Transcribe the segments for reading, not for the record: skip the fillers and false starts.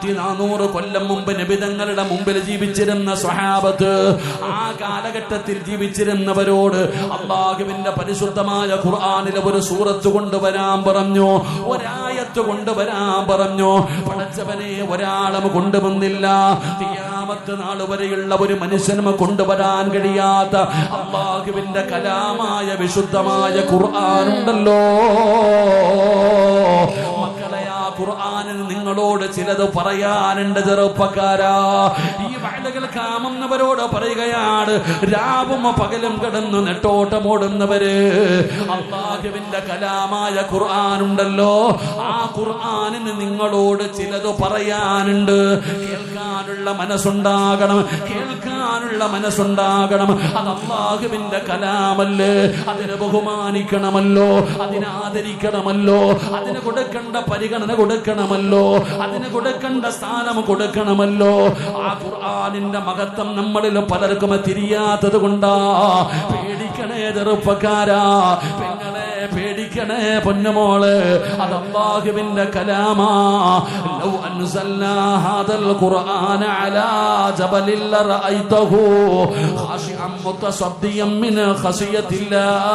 400 കൊല്ലം മുമ്പ് നബിതങ്ങളുടെ മുമ്പിൽ ജീവിച്ചിരുന്ന സ്വഹാബത്ത്, ആ കാലഘട്ടത്തിൽ ജീവിച്ചിരുന്നവരോട് അല്ലാഹുവിന്റെ പരിശുദ്ധമായ ഖുർആനിലെ ഒരു സൂറത്ത് കൊണ്ടുവരാൻ പറഞ്ഞു, ഒരായത്ത് കൊണ്ടുവരാൻ പറഞ്ഞു. പടച്ചവനെ, ഒരാളും കൊണ്ടുവന്നില്ല. ഖിയാമത്ത് നാൾ വരെയുള്ള ഒരു മനുഷ്യനും കൊണ്ടുവരാൻ കഴിയാത്ത അല്ലാഹുവിന്റെ കലാമായ വിശുദ്ധമായ ഖുർആനുണ്ടല്ലോ. ഖുർആനിൽ നിങ്ങളോട് ചിലത് പറയാനുണ്ട് ചെറുപ്പക്കാരാ. ഈ വഅദ കേൾക്കാമെന്നവരോട് പറയുകയാണ്, രാവും പകലും കിടന്ന് നെട്ടോട്ടമോടുന്നവര്, അല്ലാഹുവിന്റെ കലാമായ ഖുർആനുണ്ടല്ലോ, ആ ഖുർആനിന് നിങ്ങളോട് ചിലത് പറയാനുണ്ട്. കേൾക്കാനുള്ള മനസ്സുണ്ടാകണം, കേൾക്കാനുള്ള മനസ്സുണ്ടാകണം. അത് അല്ലാഹുവിന്റെ കലാമല്ലേ, അതിനെ ബഹുമാനിക്കണമല്ലോ, അതിനെ ആദരിക്കണമല്ലോ, അതിന് കൊടുക്കേണ്ട പരിഗണന കൊടുക്കണമല്ലോ, അതിന് കൊടുക്കേണ്ട സ്ഥാനം കൊടുക്കണമല്ലോ. ആ ഖുർആനിന്റെ മഹത്വം നമ്മളിൽ പലർക്കും തിരിയാത്തത് കൊണ്ടാ. പേടിക്കണേ ചെറുപ്പക്കാരാ, പെങ്ങളെ പേടിക്കണേ പൊന്നുമോള്, അത് അല്ലാഹുവിന്റെ കലാമാ. ലൗ അൻസൽനാ ഹാദൽ ഖുർആന അലാ ജബലിൽ ലറഅയ്തഹു ഖാശിഅൻ മുതസദ്ദിയൻ മിൻ ഖശിയത്തില്ലാഹ്.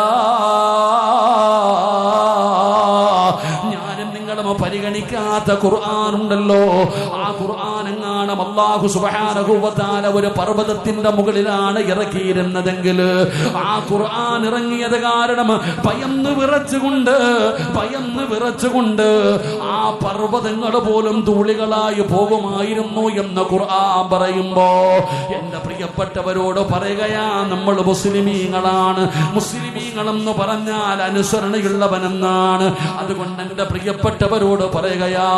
പരിഗണിക്കാത്ത ഖുർആനുണ്ടല്ലോ, ആ ഖുർആൻ എങ്ങാനും അല്ലാഹു സുബ്ഹാനഹു വ തആല ഒരു പർവ്വതത്തിന്റെ മുകളിലാണ് ഇറക്കിയിരുന്നതെങ്കിൽ, ആ ഖുർആൻ ഇറങ്ങിയത് കാരണം ഭയന്ന് വിറച്ചുകൊണ്ട് ആ പർവ്വതങ്ങൾ പോലും ധൂളികളായി പോകുമായിരുന്നു എന്ന് ഖുർആൻ പറയുമ്പോ, എന്റെ പ്രിയപ്പെട്ടവരോട് പറയുകയാ, നമ്മൾ മുസ്ലിമീങ്ങളാണ്. മുസ്ലിമീങ്ങളെന്ന് പറഞ്ഞാൽ അനുസരണയുള്ളവനെന്നാണ്. അതുകൊണ്ട് എന്റെ പ്രിയപ്പെട്ടവരോട് പറയുകയാ,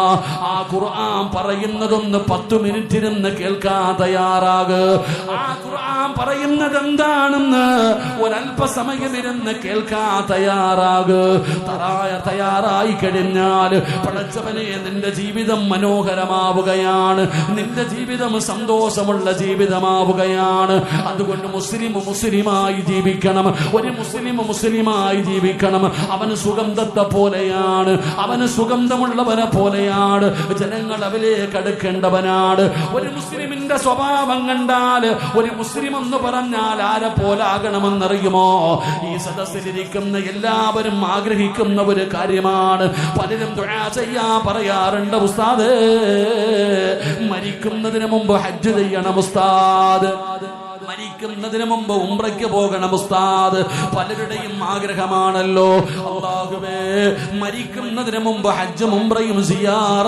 ആ ഖുർആൻ പറയുന്നതൊന്ന് 10 മിനിറ്റ് ഇരുന്ന് കേൾക്കാൻ തയ്യാറാക്. ആ ഖുർആൻ പറയുന്നത് എന്താണെന്ന് ഒരല്പസമയം ഇരുന്ന് കേൾക്കാൻ തയ്യാറാക്. തയ്യാറായി കഴിഞ്ഞാൽ പടച്ചവനെ, നിന്റെ ജീവിതം മനോഹരമാവുകയാണ്, നിന്റെ ജീവിതം സന്തോഷമുള്ള ജീവിതമാവുകയാണ്. അതുകൊണ്ട് മുസ്ലിമായി ജീവിക്കണം. ഒരു മുസ്ലിമായി ജീവിക്കണം. അവന് സുഗന്ധത്തെ പോലെയാണ്, അവന് സുഗന്ധമുള്ളവനെ പോലെയാണ്. ജനങ്ങൾ അവലേക്ക് അടുക്കേണ്ടവനാണ്. ഒരു മുസ്ലിമിന്റെ സ്വഭാവം കണ്ടാൽ, ഒരു മുസ്ലിം എന്ന് പറഞ്ഞാൽ ആരെ പോലാകണമെന്നറിയുമോ? ഈ സദസ്സിലിരിക്കുന്ന എല്ലാവരും ആഗ്രഹിക്കുന്ന ഒരു കാര്യമാണ്. പലരും ദുആ ചെയ്യാൻ പറയാറുണ്ട്, ഉസ്താദ് മരിക്കുന്നതിന് മുമ്പ് ഹജ്ജ് ചെയ്യണം ഉസ്താദ്, മരിക്കുന്നതിന് മുമ്പ് ഉംറയ്ക്ക് പോകണം ഉസ്താദ്. പലരുടെയും ആഗ്രഹമാണല്ലോ. അല്ലാഹുവേ, മരിക്കുന്നതിന് മുമ്പ് ഹജ്ജും ഉംറയും സിയാറ